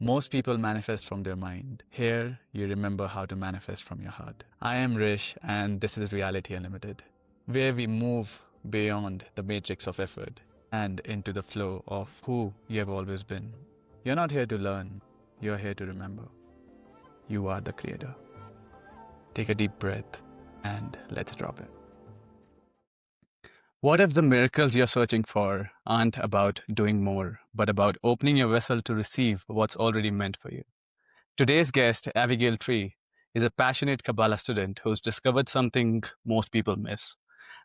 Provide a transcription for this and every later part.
Most people manifest from their mind. Here, you remember how to manifest from your heart. I am Rish, and this is Reality Unlimited, where we move beyond the matrix of effort and into the flow of who you have always been. You're not here to learn, you're here to remember. You are the creator. Take a deep breath and let's drop it. What if the miracles you're searching for aren't about doing more, but about opening your vessel to receive what's already meant for you? Today's guest, Avigail Tree, is a passionate Kabbalah student who's discovered something most people miss.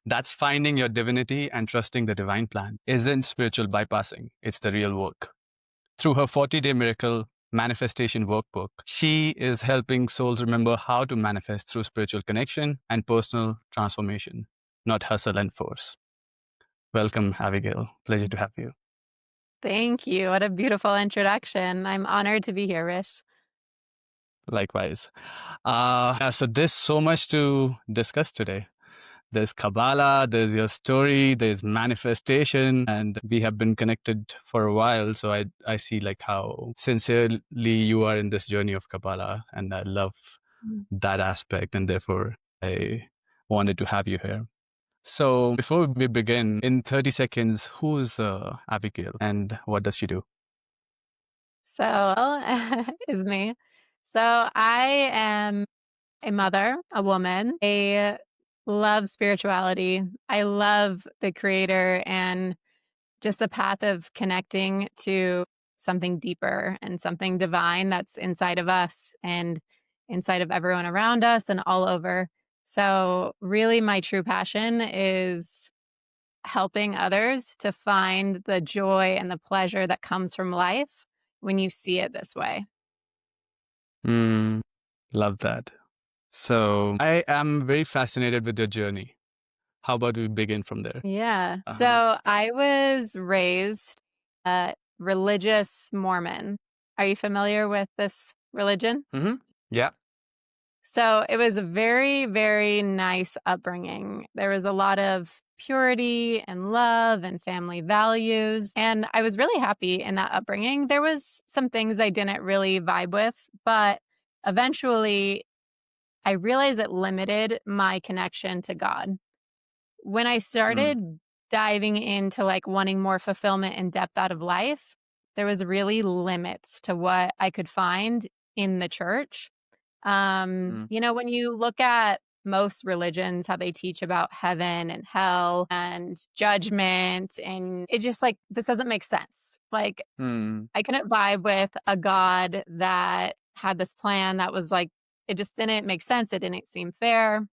That's finding your divinity and trusting the divine plan isn't spiritual bypassing, it's the real work. Through her 40-day miracle manifestation workbook, she is helping souls remember how to manifest through spiritual connection and personal transformation, not hustle and force. Welcome, Abigail. Pleasure to have you. Thank you. What a beautiful introduction. I'm honored to be here, Rish. Likewise. So there's so much to discuss today. There's Kabbalah, there's your story, there's manifestation, and we have been connected for a while. So I see like how sincerely you are in this journey of Kabbalah, and I love that aspect, and therefore I wanted to have you here. So before we begin, in 30 seconds, who's Abigail and what does she do? So, is me. So I am a mother, a woman. I love spirituality. I love the creator and just a path of connecting to something deeper and something divine that's inside of us and inside of everyone around us and all over. So really my true passion is helping others to find the joy and the pleasure that comes from life when you see it this way. Love that. So I am very fascinated with your journey. How about we begin from there? Yeah. So I was raised religious Mormon. Are you familiar with this religion? Yeah. So it was a very, very nice upbringing. There was a lot of purity and love and family values. And I was really happy in that upbringing. There was some things I didn't really vibe with, but eventually I realized it limited my connection to God. When I started diving into like wanting more fulfillment and depth out of life, there was really limits to what I could find in the church. You know, when you look at most religions, how they teach about heaven and hell and judgment, and it just like, this doesn't make sense. Like, I couldn't vibe with a God that had this plan that was like, it just didn't make sense. It didn't seem fair.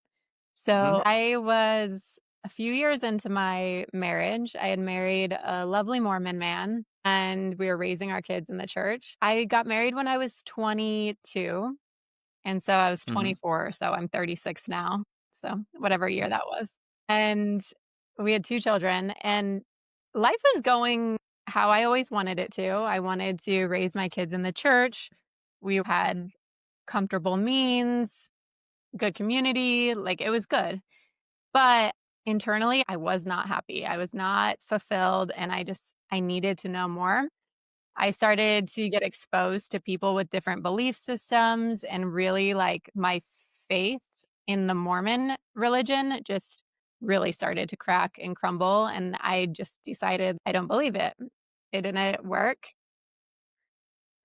So I was a few years into my marriage. I had married a lovely Mormon man and we were raising our kids in the church. I got married when I was 22. And so I was 24, so I'm 36 now. So whatever year that was. And we had 2 children and life was going how I always wanted it to. I wanted to raise my kids in the church. We had comfortable means, good community, like it was good. But internally, I was not happy. I was not fulfilled and I needed to know more. I started to get exposed to people with different belief systems and really like my faith in the Mormon religion just really started to crack and crumble. And I just decided I don't believe it. It didn't work.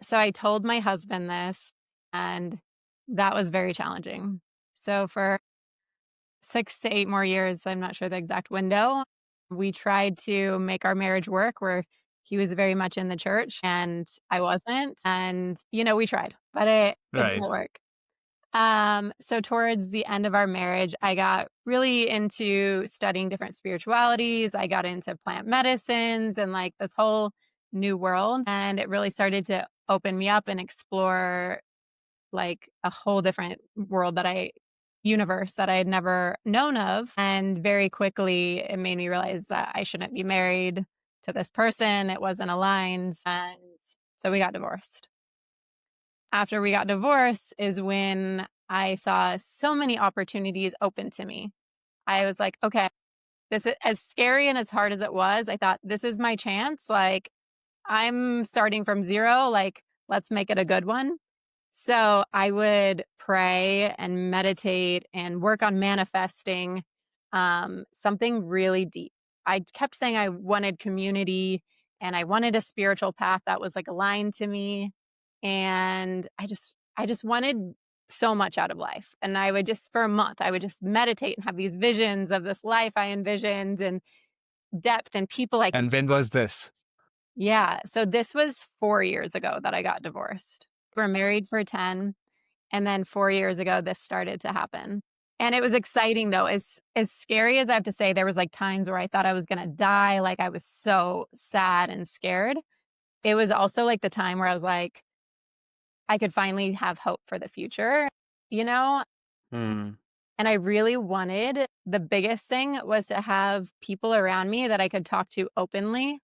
So I told my husband this, and that was very challenging. So for 6 to 8 more years, I'm not sure the exact window, we tried to make our marriage work where he was very much in the church and I wasn't. And, you know, we tried, but it didn't work. So towards the end of our marriage, I got really into studying different spiritualities. I got into plant medicines and like this whole new world. And it really started to open me up and explore like a whole different universe that I had never known of. And very quickly, it made me realize that I shouldn't be married to this person. It wasn't aligned. And so we got divorced. After we got divorced is when I saw so many opportunities open to me. I was like, okay, this is as scary and as hard as it was. I thought, this is my chance. Like, I'm starting from zero. Like, let's make it a good one. So I would pray and meditate and work on manifesting something really deep. I kept saying I wanted community and I wanted a spiritual path that was like aligned to me. And I just wanted so much out of life. And I would just, for a month, I would just meditate and have these visions of this life I envisioned and depth and people I could. And when was this? Yeah. So this was 4 years ago that I got divorced. We were married for 10. And then 4 years ago, this started to happen. And it was exciting though. As scary as I have to say, there was like times where I thought I was gonna die. Like I was so sad and scared. It was also like the time where I was like, I could finally have hope for the future, you know? Hmm. And I really wanted, the biggest thing was to have people around me that I could talk to openly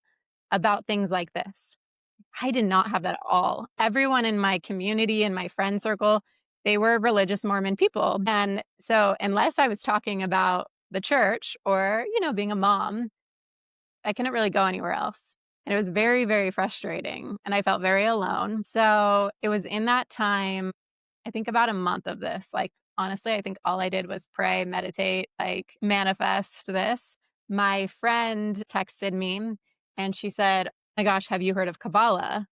about things like this. I did not have that at all. Everyone in my community and my friend circle, they were religious Mormon people. And so unless I was talking about the church or, being a mom, I couldn't really go anywhere else. And it was very, very frustrating. And I felt very alone. So it was in that time, I think about a month of this. Like, honestly, I think all I did was pray, meditate, like manifest this. My friend texted me and she said, "Oh my gosh, have you heard of Kabbalah?"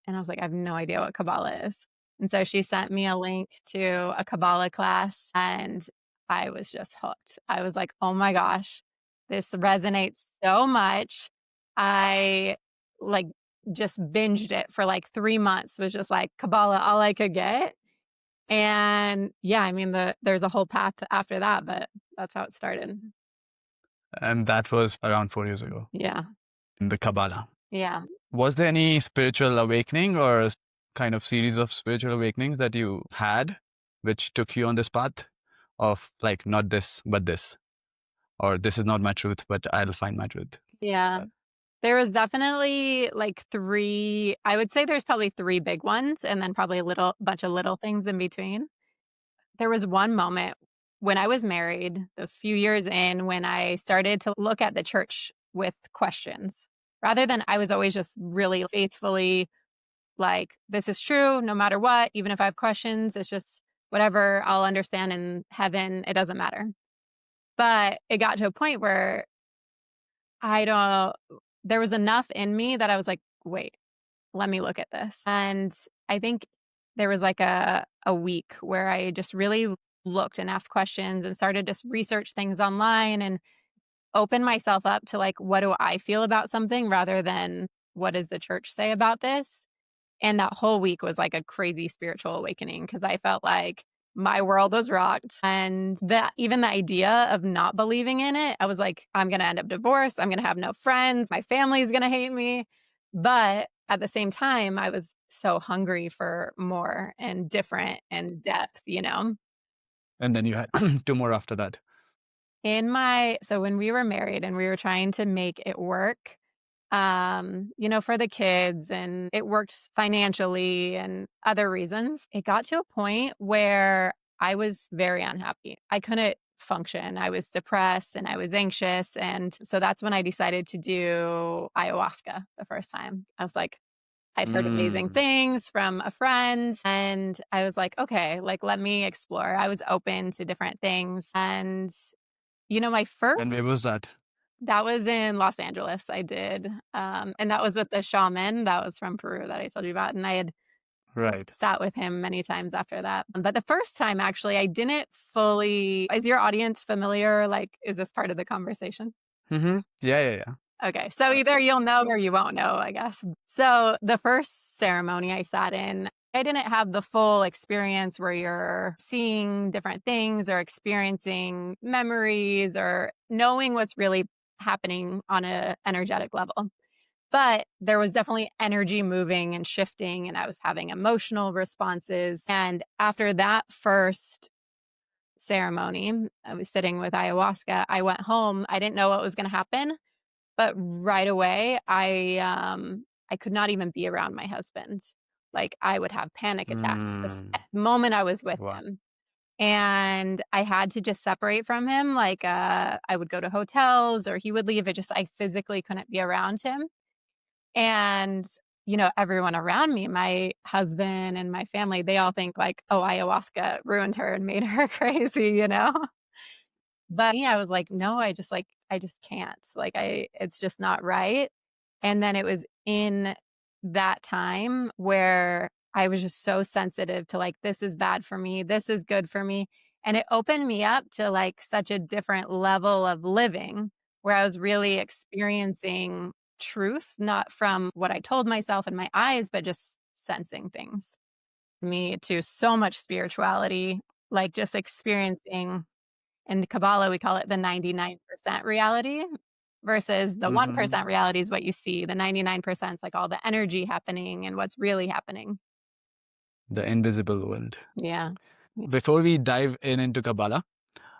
And I was like, "I have no idea what Kabbalah is." And so she sent me a link to a Kabbalah class and I was just hooked. I was like, "Oh my gosh, this resonates so much." I like just binged it for like 3 months, was just like Kabbalah, all I could get. And yeah, I mean, there's a whole path after that, but that's how it started. And that was around 4 years ago Yeah. in the Kabbalah. Yeah. Was there any spiritual awakening or kind of series of spiritual awakenings that you had which took you on this path of like, not this, but this, or this is not my truth, but I'll find my truth? Yeah. There was definitely like three, I would say there's probably three big ones and then probably a little bunch of little things in between. There was one moment when I was married, those few years in, when I started to look at the church with questions rather than I was always just really faithfully like, this is true no matter what, even if I have questions, it's just whatever I'll understand in heaven, it doesn't matter. But it got to a point where I don't, there was enough in me that I was like, wait, let me look at this. And I think there was like a week where I just really looked and asked questions and started to research things online and open myself up to like, what do I feel about something rather than what does the church say about this? And that whole week was like a crazy spiritual awakening because I felt like my world was rocked. And that even the idea of not believing in it, I was like, I'm going to end up divorced. I'm going to have no friends. My family's going to hate me. But at the same time, I was so hungry for more and different and depth. And then you had two more after that. So when we were married and we were trying to make it work, for the kids and it worked financially and other reasons, it got to a point where I was very unhappy. I couldn't function. I was depressed and I was anxious. And so that's when I decided to do ayahuasca the first time. I was like, I'd heard amazing Mm. things from a friend and I was like, okay, like let me explore. I was open to different things. And, my And first where was that? that was in Los Angeles, I did, and that was with the shaman that was from Peru that I told you about, and I had Right. sat with him many times after that. But the first time, actually, I didn't fully. Is your audience familiar? Like, is this part of the conversation? Mm-hmm. Yeah, yeah, yeah. Okay, so either you'll know or you won't know, I guess. So the first ceremony I sat in, I didn't have the full experience where you're seeing different things or experiencing memories or knowing what's really happening on an energetic level. But there was definitely energy moving and shifting, and I was having emotional responses. And after that first ceremony, I was sitting with ayahuasca. I went home. I didn't know what was going to happen. But right away, I could not even be around my husband. Like, I would have panic attacks the Mm. moment I was with Wow. him. And I had to just separate from him, like, I would go to hotels or he would leave, I physically couldn't be around him. And everyone around me, my husband and my family, they all think like, "Oh, ayahuasca ruined her and made her crazy?" But me, I was like, "No, I just can't. Like it's just not right." And then it was in that time where I was just so sensitive to like, this is bad for me, this is good for me. And it opened me up to like such a different level of living where I was really experiencing truth, not from what I told myself in my eyes, but just sensing things. Me to so much spirituality, like just experiencing in Kabbalah, we call it the 99% reality versus the Hmm. 1% reality is what you see. The 99% is like all the energy happening and what's really happening. The invisible world. Yeah. Before we dive into Kabbalah,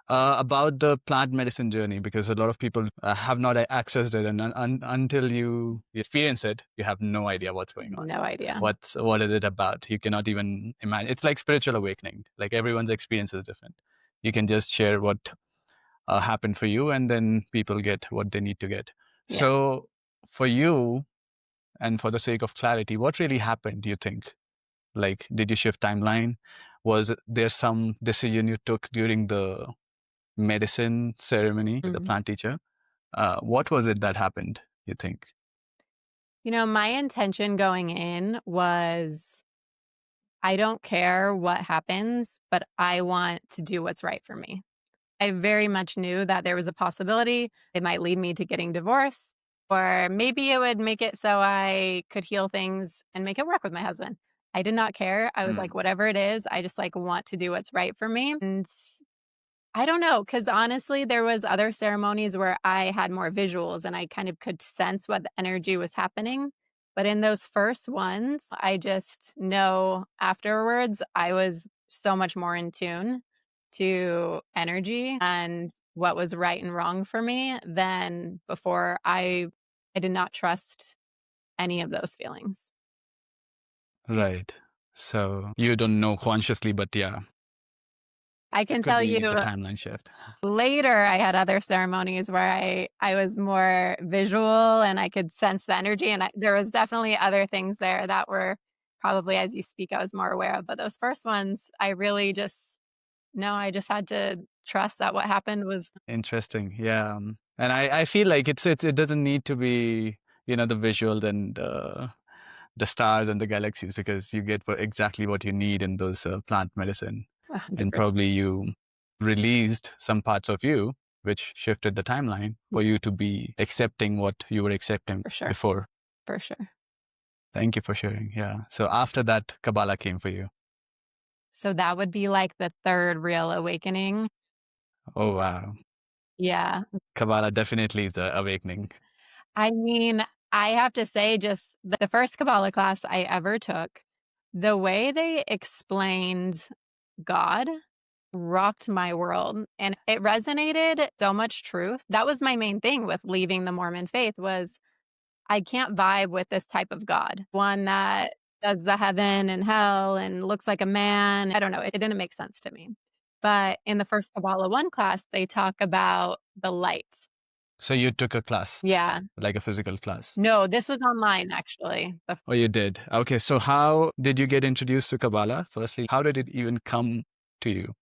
about the plant medicine journey, because a lot of people have not accessed it, and until you experience it, you have no idea what's going on. No idea. What is it about? You cannot even imagine. It's like spiritual awakening. Like everyone's experience is different. You can just share what happened for you, and then people get what they need to get. Yeah. So, for you, and for the sake of clarity, what really happened? Do you think? Like, did you shift timeline? Was there some decision you took during the medicine ceremony with the Mhm. plant teacher? What was it that happened, you think? My intention going in was I don't care what happens, but I want to do what's right for me. I very much knew that there was a possibility it might lead me to getting divorced, or maybe it would make it so I could heal things and make it work with my husband. I did not care. I was like, Mm. whatever it is, I just like want to do what's right for me. And I don't know, because honestly, there was other ceremonies where I had more visuals and I kind of could sense what the energy was happening. But in those first ones, I just know afterwards I was so much more in tune to energy and what was right and wrong for me than before. I did not trust any of those feelings. Right. So you don't know consciously, but yeah, I can could tell be the you timeline shift. later, I had other ceremonies where I was more visual and I could sense the energy, and there was definitely other things there that were probably as you speak, I was more aware of, but those first ones, I really just no, I just had to trust that what happened was Interesting. Yeah. And I feel like it doesn't need to be, the visuals and the stars and the galaxies, because you get exactly what you need in those plant medicine. And 100%. probably you released some parts of you, which shifted the timeline for you to be accepting what you were accepting For sure, before. for sure. Thank you for sharing. Yeah. So after that, Kabbalah came for you. So that would be like the 3rd real awakening. Oh, wow. Yeah. Kabbalah definitely is a awakening. I mean, I have to say just the first Kabbalah class I ever took, the way they explained God rocked my world, and it resonated so much truth. That was my main thing with leaving the Mormon faith was I can't vibe with this type of God, one that does the heaven and hell and looks like a man. I don't know, it didn't make sense to me. But in the first Kabbalah 1 class, they talk about the light. So you took a class, Yeah. like a physical class. No, this was online actually. Oh, you did. Okay. So how did you get introduced to Kabbalah? Firstly, how did it even come to you?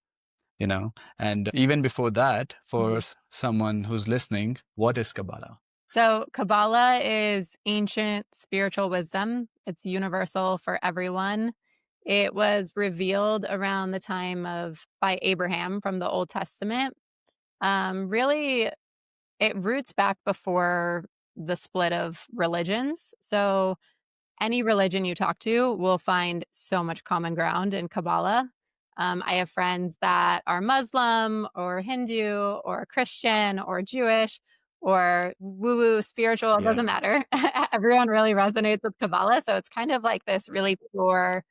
And even before that, for Mhm. someone who's listening, what is Kabbalah? So, Kabbalah is ancient spiritual wisdom. It's universal for everyone. It was revealed around the time of by Abraham from the Old Testament. Really, it roots back before the split of religions. So, any religion you talk to will find so much common ground in Kabbalah. I have friends that are Muslim or Hindu or Christian or Jewish or woo woo spiritual, it doesn't Yeah. matter. Everyone really resonates with Kabbalah. So it's kind of like this really pure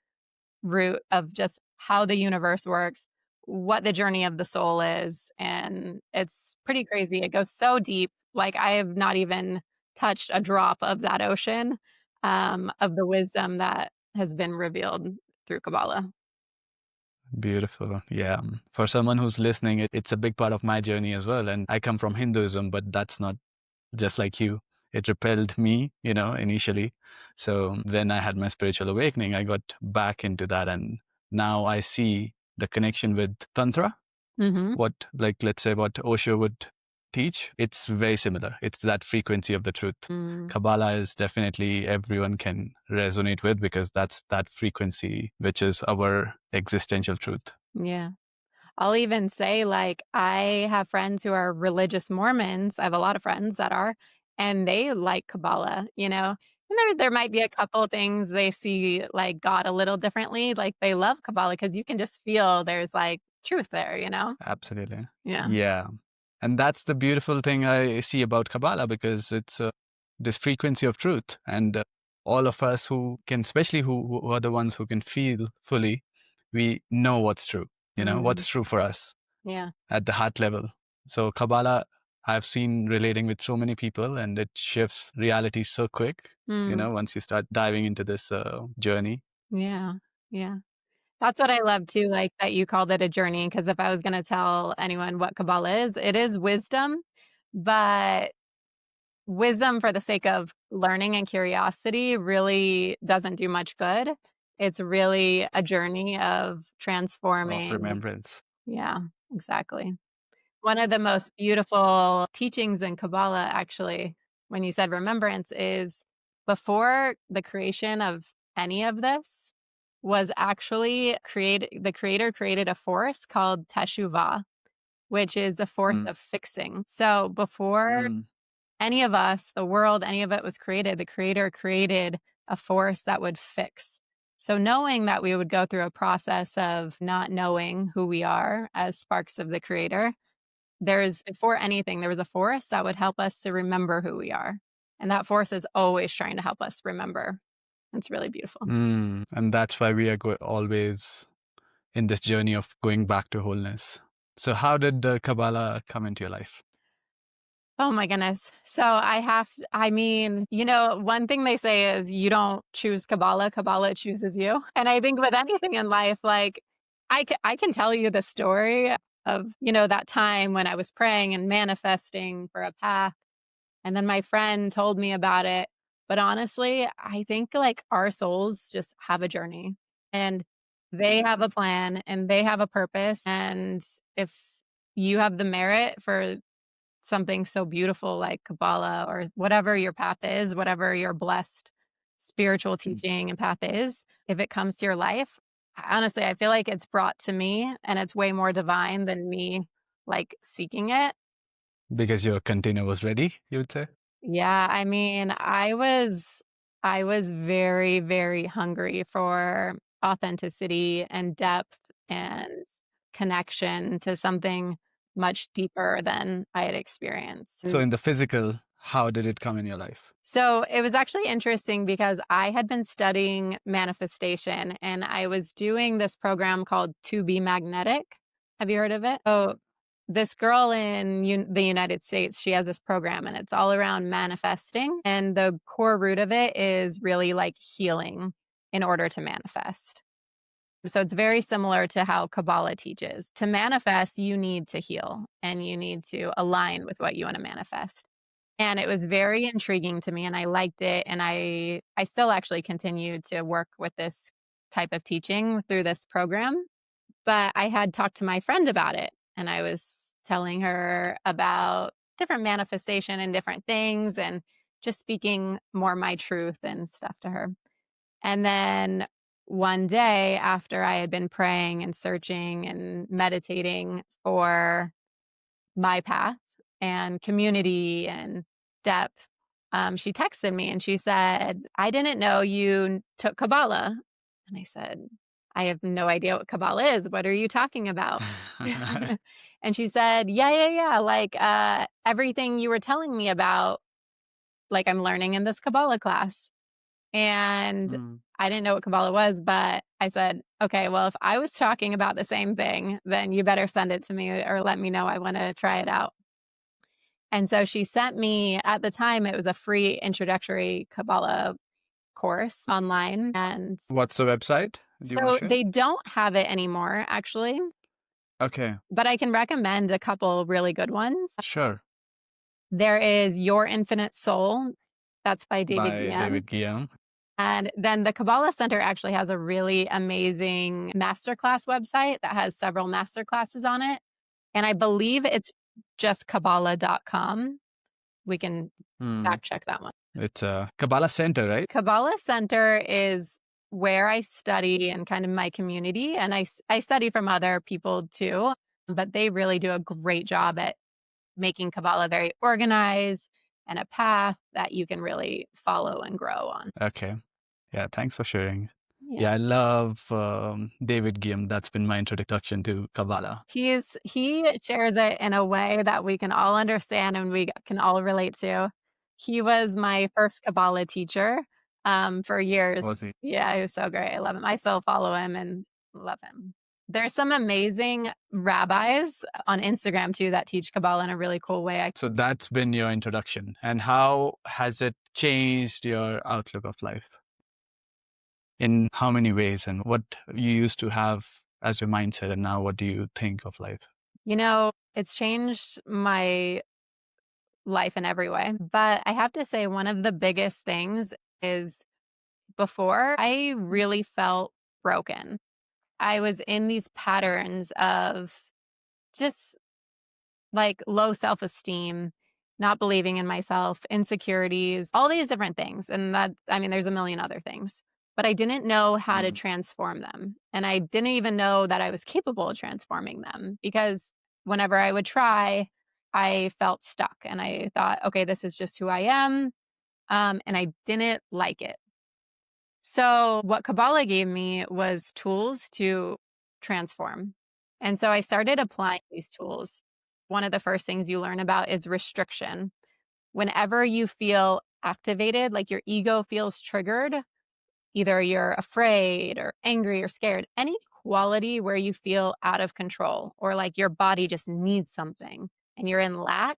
root of just how the universe works, what the journey of the soul is. And it's pretty crazy. It goes so deep. Like I have not even touched a drop of that ocean of the wisdom that has been revealed through Kabbalah. Beautiful. Yeah. For someone who's listening, it's a big part of my journey as well. And I come from Hinduism, but that's not just like you. It repelled me, initially. So when I had my spiritual awakening, I got back into that. And now I see the connection with Tantra, Mm-hmm. let's say what Osho would teach. It's very similar. It's that frequency of the truth. Mm, Kabbalah is definitely everyone can resonate with because that's that frequency, which is our existential truth. yeah. I'll even say, like, I have friends who are religious Mormons. I have a lot of friends that are, and they like Kabbalah, And there might be a couple things they see, like, God a little differently. Like, they love Kabbalah because you can just feel there's, like, truth there. Absolutely. Yeah. Yeah. And that's the beautiful thing I see about Kabbalah because it's this frequency of truth. And all of us who can, especially who are the ones who can feel fully, we know what's true, Mm, what's true for us yeah. at the heart level. So Kabbalah, I've seen relating with so many people and it shifts reality so quick, Mm, once you start diving into this journey. yeah. Yeah. That's what I love too, like, that you called it a journey. Because if I was gonna tell anyone what Kabbalah is, it is wisdom, but wisdom for the sake of learning and curiosity really doesn't do much good. It's really a journey of Of transforming. remembrance. Yeah, exactly. One of the most beautiful teachings in Kabbalah, actually, when you said remembrance, is before the creation of any of this was actually the creator created a force called teshuvah, which is the force Mm. of fixing. So before Mm. any of us, the world, any of it was created, the creator created a force that would fix. So knowing that we would go through a process of not knowing who we are as sparks of the creator, before anything, there was a force that would help us to remember who we are. And that force is always trying to help us remember. It's really beautiful. And that's why we are always in this journey of going back to wholeness. So, how did Kabbalah come into your life? Oh my goodness. So I mean, one thing they say is you don't choose Kabbalah, Kabbalah chooses you. And I think with anything in life, like I can tell you the story of, that time when I was praying and manifesting for a path. And then my friend told me about it. But honestly, I think like our souls just have a journey and they have a plan and they have a purpose. And if you have the merit for something so beautiful like Kabbalah or whatever your path is, whatever your blessed spiritual Mm. teaching and path is, if it comes to your life, honestly, I feel like it's brought to me and it's way more divine than me like seeking it. Because your container was ready, you would say? Yeah, I mean, I was very, very hungry for authenticity and depth and connection to something much deeper than I had experienced. So, in the physical, how did it come in your life? So it was actually interesting because I had been studying manifestation and I was doing this program called To Be Magnetic. Have you heard of it? Oh, this girl in the United States, she has this program and it's all around manifesting. And the core root of it is really like healing in order to manifest. So it's very similar to how Kabbalah teaches. To manifest, you need to heal and you need to align with what you want to manifest. And it was very intriguing to me and I liked it. And I still actually continue to work with this type of teaching through this program. But I had talked to my friend about it and I was telling her about different manifestation and different things and just speaking more my truth and stuff to her. And then one day after I had been praying and searching and meditating for my path and community and depth, she texted me and she said, "I didn't know you took Kabbalah." And I said, "I have no idea what Kabbalah is. What are you talking about?" And she said, "Yeah, yeah, yeah. Like everything you were telling me about, like I'm learning in this Kabbalah class." And Mm. I didn't know what Kabbalah was, but I said, "Okay, well, if I was talking about the same thing, then you better send it to me or let me know. I want to try it out." And so she sent me, at the time, it was a free introductory Kabbalah course online. And What's the website? Do you want to so share? they don't have it anymore, actually, Okay, but I can recommend a couple really good ones. sure. There is Your Infinite Soul. That's by David by Guillaume. David Guillaume. And then the Kabbalah Center actually has a really amazing masterclass website that has several masterclasses on it. And I believe it's just Kabbalah.com. We can Hmm. fact check that one. It's a Kabbalah Center, right? Kabbalah Center is where I study and kind of my community. And I study from other people too, but they really do a great job at making Kabbalah very organized and a path that you can really follow and grow on. Okay. Yeah, thanks for sharing. Yeah. Yeah, I love David Guillaume. That's been my introduction to Kabbalah. He shares it in a way that we can all understand and we can all relate to. He was my first Kabbalah teacher, for years. Was he? Yeah, he was so great. I love him. I still follow him and love him. There's some amazing rabbis on Instagram too that teach Kabbalah in a really cool way. So that's been your introduction. And how has it changed your outlook of life? In how many ways, and what you used to have as your mindset, and now what do you think of life? It's changed my life in every way, but I have to say one of the biggest things is before I really felt broken. I was in these patterns of just like low self esteem, not believing in myself, insecurities, all these different things. And there's a million other things, but I didn't know how to Mm. transform them. And I didn't even know that I was capable of transforming them because whenever I would try, I felt stuck and I thought, okay, this is just who I am. And I didn't like it. So, what Kabbalah gave me was tools to transform. And so I started applying these tools. One of the first things you learn about is restriction. Whenever you feel activated, like your ego feels triggered, either you're afraid or angry or scared, any quality where you feel out of control or like your body just needs something and you're in lack,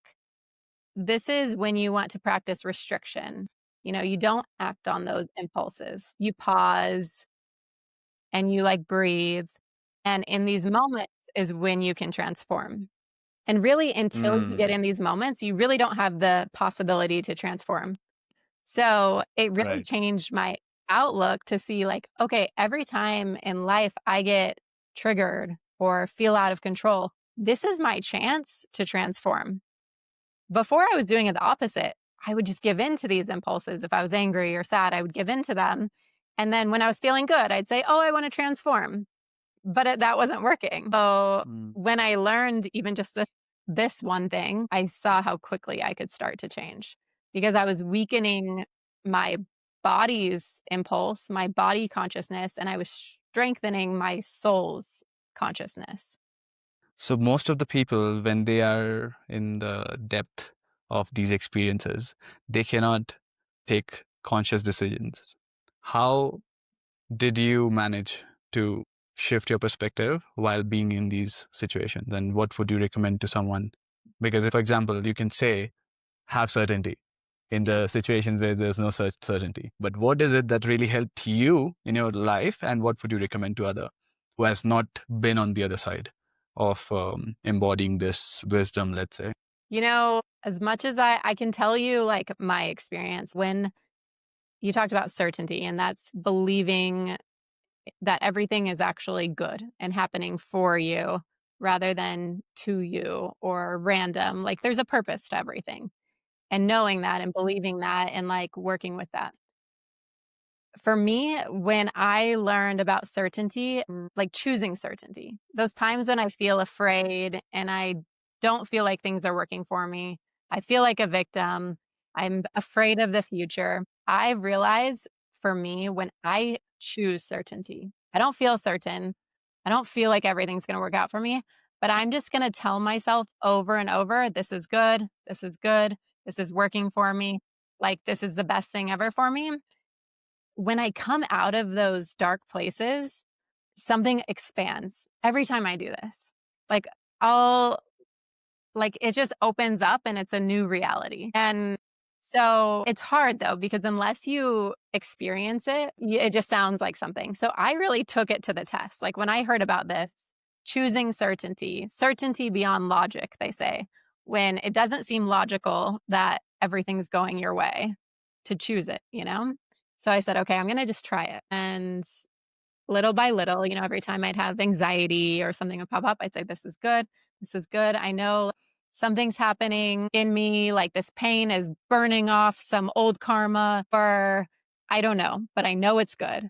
this is when you want to practice restriction. You don't act on those impulses. You pause and you like breathe. And in these moments is when you can transform. And really, until you get Mm. in these moments, you really don't have the possibility to transform. So it really Right. changed my outlook to see, like, okay, every time in life I get triggered or feel out of control, this is my chance to transform. Before I was doing it the opposite. I would just give in to these impulses. If I was angry or sad, I would give in to them. And then when I was feeling good, I'd say, oh, I want to transform. But that wasn't working. So Mm. when I learned even just this one thing, I saw how quickly I could start to change because I was weakening my body's impulse, my body consciousness, and I was strengthening my soul's consciousness. So most of the people, when they are in the depth of these experiences, they cannot take conscious decisions. How did you manage to shift your perspective while being in these situations? And what would you recommend to someone? Because if, for example, you can say, have certainty in the situations where there's no such certainty. But what is it that really helped you in your life? And what would you recommend to other who has not been on the other side of embodying this wisdom, let's say? As much as I can tell you, like my experience, when you talked about certainty, and that's believing that everything is actually good and happening for you rather than to you or random. Like there's a purpose to everything. And knowing that and believing that and like working with that. For me, when I learned about certainty, like choosing certainty, those times when I feel afraid and I don't feel like things are working for me, I feel like a victim, I'm afraid of the future. I realized for me, when I choose certainty, I don't feel certain. I don't feel like everything's going to work out for me, but I'm just going to tell myself over and over, this is good. This is good. This is working for me. Like, this is the best thing ever for me. When I come out of those dark places, something expands every time I do this. Like, I'll it just opens up and it's a new reality. And so it's hard though, because unless you experience it, it just sounds like something. So I really took it to the test. Like when I heard about this, choosing certainty, certainty beyond logic, they say, when it doesn't seem logical that everything's going your way. to choose it, you know? So I said, okay, I'm going to just try it. And little by little, every time I'd have anxiety or something would pop up, I'd say, this is good. This is good. I know something's happening in me, like this pain is burning off some old karma, or I don't know, but I know it's good.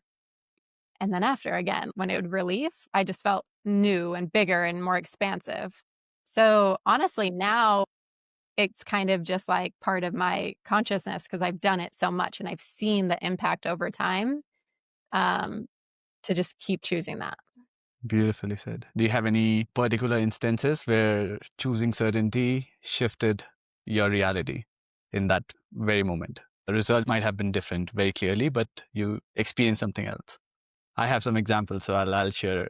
And then after, again, when it would relieve, I just felt new and bigger and more expansive. So honestly, now it's kind of just like part of my consciousness because I've done it so much and I've seen the impact over time, um, to just keep choosing that. Beautifully said. Do you have any particular instances where choosing certainty shifted your reality in that very moment? The result might have been different very clearly, but you experienced something else. I have some examples, so I'll share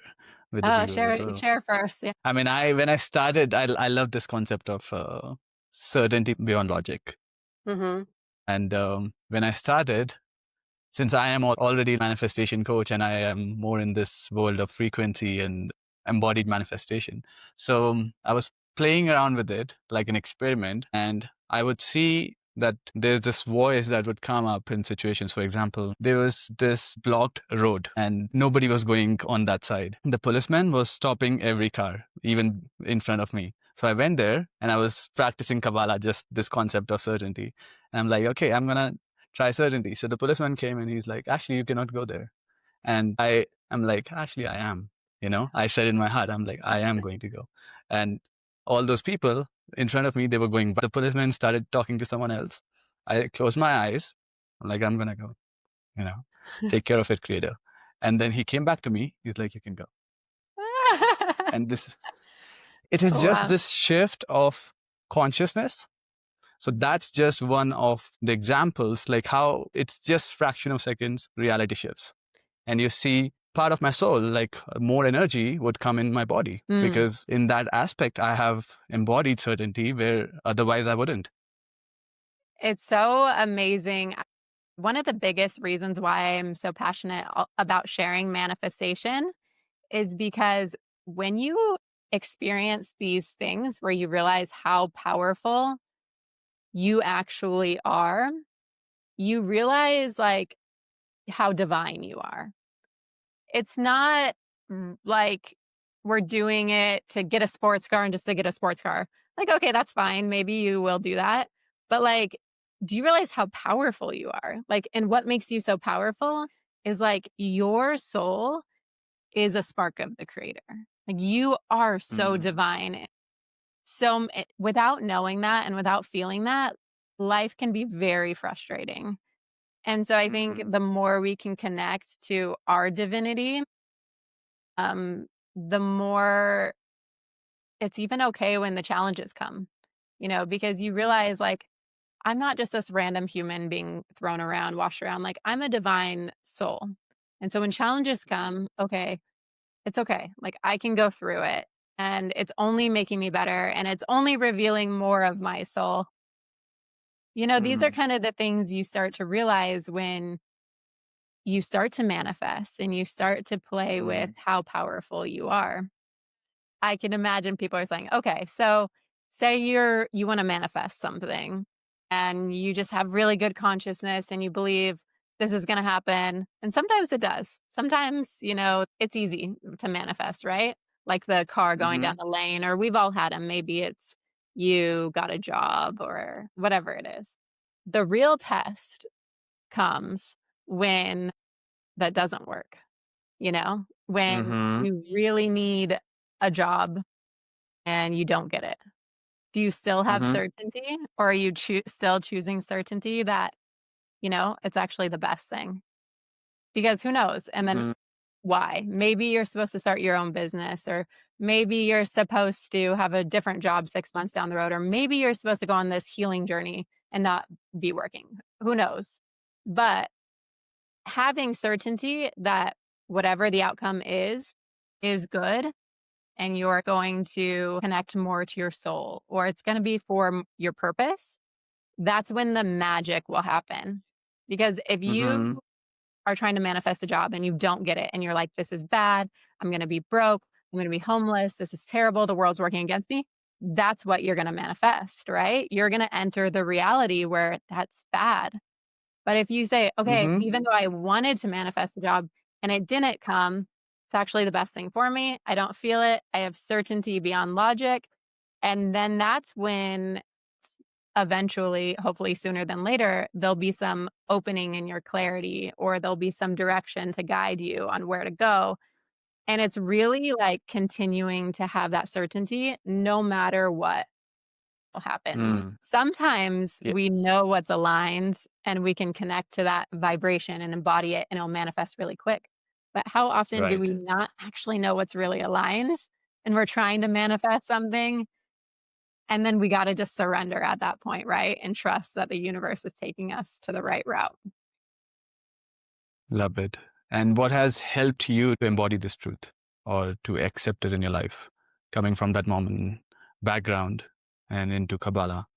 with the Oh, viewers as share well. share first. Yeah. I mean, when I started, I love this concept of certainty beyond logic. Mhm. And when I started, since I am already a manifestation coach and I am more in this world of frequency and embodied manifestation. So I was playing around with it like an experiment, and I would see that there's this voice that would come up in situations. For example, there was this blocked road and nobody was going on that side. The policeman was stopping every car, even in front of me. So I went there and I was practicing Kabbalah, just this concept of certainty. And I'm like, okay, I'm going to try certainty. So the policeman came and he's like, actually, you cannot go there. And I'm like, actually, I am. I said in my heart, I'm like, I am going to go. And all those people in front of me, they were going. But the policeman started talking to someone else. I closed my eyes. I'm like, I'm going to go, you know, take care of it, creator. And then he came back to me. He's like, you can go. And it is Oh, just wow. this shift of consciousness. So that's just one of the examples, like how it's just fraction of seconds, reality shifts. And you see part of my soul, like more energy would come in my body Mm. because in that aspect, I have embodied certainty where otherwise I wouldn't. It's so amazing. One of the biggest reasons why I'm so passionate about sharing manifestation is because when you experience these things where you realize how powerful you actually are, you realize like how divine you are. It's not like we're doing it to get a sports car and just to get a sports car. Like, okay, that's fine. Maybe you will do that. But like, do you realize how powerful you are? Like, and what makes you so powerful is like your soul is a spark of the creator. Like you are so Mm, divine. So without knowing that and without feeling that, life can be very frustrating. And so I think mhm, the more we can connect to our divinity, the more it's even okay when the challenges come, because you realize like, I'm not just this random human being thrown around, washed around. Like I'm a divine soul. And so when challenges come, okay, it's okay. Like I can go through it and it's only making me better and it's only revealing more of my soul. These are mhm, kind of the things you start to realize when you start to manifest and you start to play with mhm, how powerful you are. I can imagine people are saying, okay, so say you want to manifest something and you just have really good consciousness and you believe this is going to happen. And sometimes it does. Sometimes, it's easy to manifest, right? Like the car going down mhm, the lane, or we've all had them. Maybe it's you got a job or whatever it is. The real test comes when that doesn't work, when mhm, you really need a job and you don't get it. Do you still have mhm, certainty or are you still choosing certainty that, it's actually the best thing? Because who knows? And then mhm, why? Maybe you're supposed to start your own business, or maybe you're supposed to have a different job 6 months down the road, or maybe you're supposed to go on this healing journey and not be working. Who knows? But having certainty that whatever the outcome is good and you're going to connect more to your soul or it's going to be for your purpose, that's when the magic will happen. Because if mhm, you are trying to manifest a job and you don't get it and you're like, this is bad, I'm going to be broke, I'm going to be homeless, this is terrible, the world's working against me, that's what you're going to manifest, right? You're going to enter the reality where that's bad. But if you say, okay, Mm-hmm. even though I wanted to manifest a job and it didn't come, it's actually the best thing for me. I don't feel it. I have certainty beyond logic. And then that's when eventually, hopefully sooner than later, there'll be some opening in your clarity or there'll be some direction to guide you on where to go. And it's really like continuing to have that certainty no matter what happens. Mm. Sometimes Yeah, we know what's aligned and we can connect to that vibration and embody it and it'll manifest really quick. But how often do we right. not actually know what's really aligned and we're trying to manifest something and then we got to just surrender at that point, right? And trust that the universe is taking us to the right route. Love it. And what has helped you to embody this truth or to accept it in your life, coming from that Mormon background and into Kabbalah?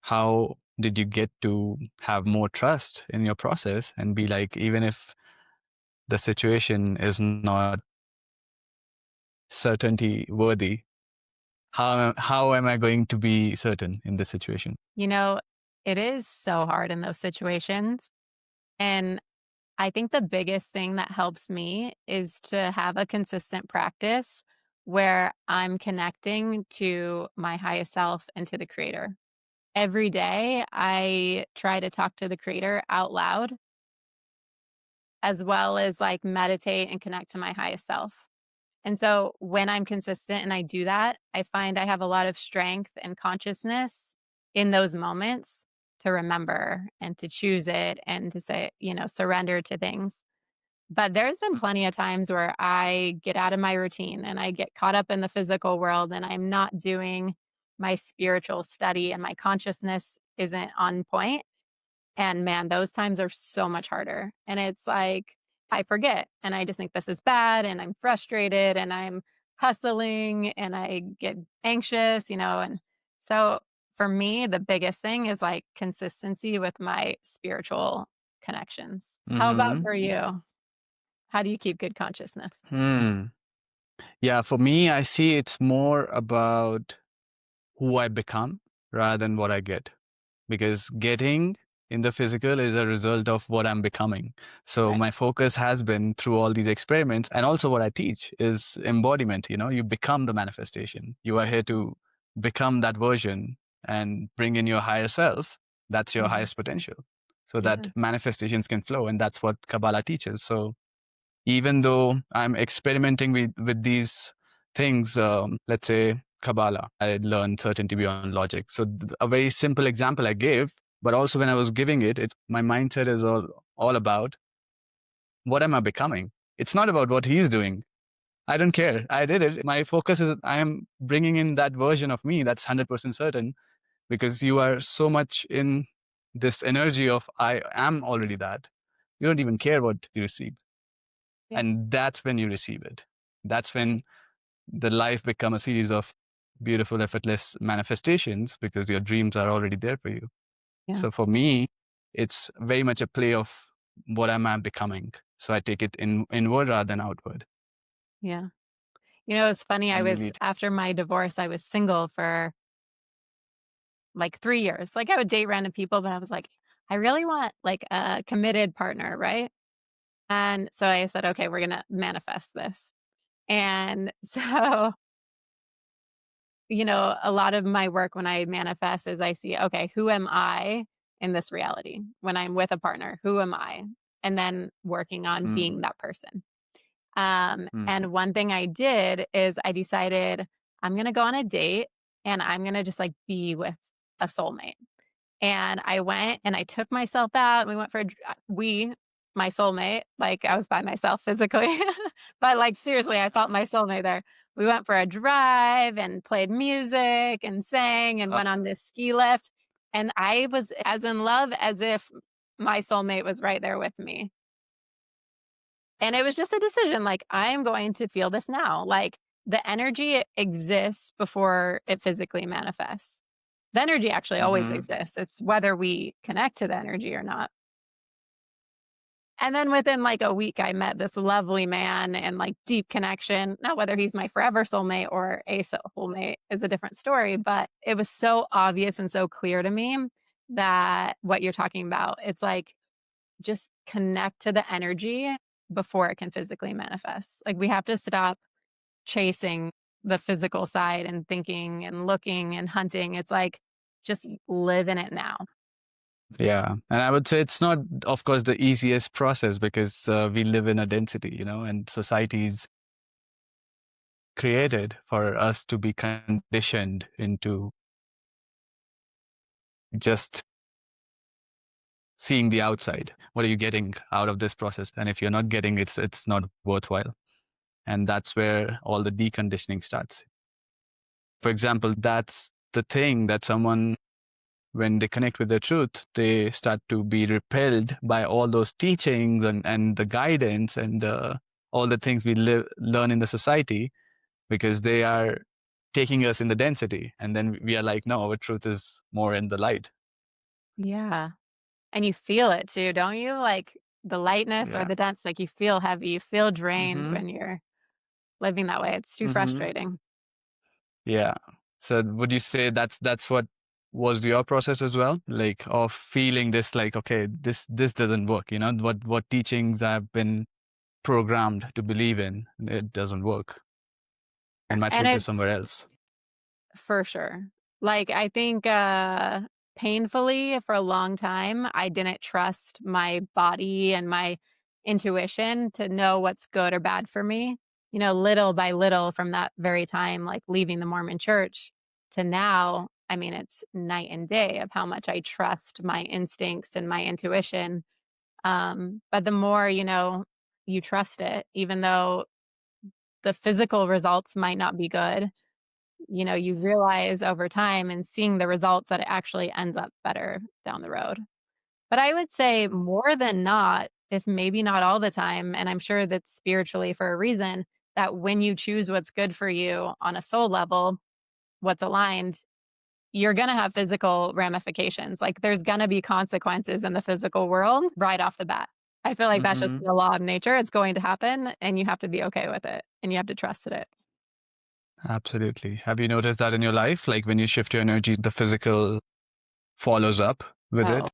How did you get to have more trust in your process and be like, even if the situation is not certainty worthy, how am I going to be certain in this situation? You know, it is so hard in those situations. And I think the biggest thing that helps me is to have a consistent practice where I'm connecting to my highest self and to the creator. Every day, I try to talk to the creator out loud, as well as like meditate and connect to my highest self. And so when I'm consistent and I do that, I find I have a lot of strength and consciousness in those moments to remember and to choose it and to say, surrender to things. But there's been plenty of times where I get out of my routine and I get caught up in the physical world and I'm not doing my spiritual study and my consciousness isn't on point. And man, those times are so much harder. And it's like I forget and I just think this is bad and I'm frustrated and I'm hustling and I get anxious, and so for me the biggest thing is like consistency with my spiritual connections. How about Mm-hmm. for you? How do you keep good consciousness? Hmm. Yeah, for me, I see it's more about who I become rather than what I get. Because getting in the physical is a result of what I'm becoming. So Right. my focus has been through all these experiments, and also what I teach is embodiment. You become the manifestation. You are here to become that version and bring in your higher self. That's your Mhm. highest potential. So that Yeah. manifestations can flow. And that's what Kabbalah teaches. So even though I'm experimenting with these things, let's say Kabbalah, I learned certainty beyond logic. So a very simple example I gave, but also when I was giving it, my mindset is all about what am I becoming? It's not about what he's doing. I don't care. I did it. My focus is I am bringing in that version of me that's 100% certain because you are so much in this energy of I am already that. You don't even care what you receive. Yeah. And that's when you receive it. That's when the life become a series of beautiful effortless manifestations because your dreams are already there for you. Yeah. So for me, it's very much a play of what am I becoming. So I take it inward rather than outward. Yeah. It's funny. I And was maybe after my divorce, I was single for like 3 years. Like I would date random people, but I was like, I really want like a committed partner, right? And so I said, okay, we're gonna manifest this. And so, a lot of my work when I manifest is I see, okay, who am I in this reality? When I'm with a partner, who am I? And then working on mm, being that person. mm, And one thing I did is I decided I'm gonna go on a date and I'm gonna just like be with a soulmate. And I went and I took myself out. We went for my soulmate, like I was by myself physically, but like seriously, I felt my soulmate there. We went for a drive and played music and sang and uh, went on this ski lift. And I was as in love as if my soulmate was right there with me. And it was just a decision like, I am going to feel this now. Like the energy exists before it physically manifests. The energy actually always mm-hmm. exists. It's whether we connect to the energy or not. And then within like a week, I met this lovely man and like deep connection. Now, whether he's my forever soulmate or a soulmate is a different story, but it was so obvious and so clear to me that what you're talking about, it's like just connect to the energy before it can physically manifest. Like we have to stop chasing the physical side and thinking and looking and hunting. It's like just live in it now. Yeah. And I would say it's not, of course, the easiest process because we live in a density, and societies created for us to be conditioned into just seeing the outside. What are you getting out of this process? And if you're not getting it, it's not worthwhile. And that's where all the deconditioning starts. For example, that's the thing that someone, when they connect with the truth, they start to be repelled by all those teachings and the guidance and all the things we learn in the society because they are taking us in the density. And then we are like, no, our truth is more in the light. Yeah. And you feel it too, don't you? Like the lightness or Yeah. the dense, like you feel heavy, you feel drained Mm-hmm. when you're living that way. It's too Mm-hmm. frustrating. Yeah. So would you say that's what was your process as well? Like of feeling this like, okay, this doesn't work, what teachings I've been programmed to believe in, it doesn't work. And my And truth is it's somewhere else. for sure. Like I think painfully for a long time, I didn't trust my body and my intuition to know what's good or bad for me. Little by little from that very time, like leaving the Mormon church to now, I mean, it's night and day of how much I trust my instincts and my intuition. But the more, you trust it, even though the physical results might not be good, you realize over time and seeing the results that it actually ends up better down the road. But I would say more than not, if maybe not all the time, and I'm sure that's spiritually for a reason, that when you choose what's good for you on a soul level, what's aligned, you're going to have physical ramifications. Like there's going to be consequences in the physical world right off the bat. I feel like that's just Mm-hmm. the law of nature. It's going to happen and you have to be okay with it and you have to trust it. Absolutely. Have you noticed that in your life? Like when you shift your energy, the physical follows up with Oh, it?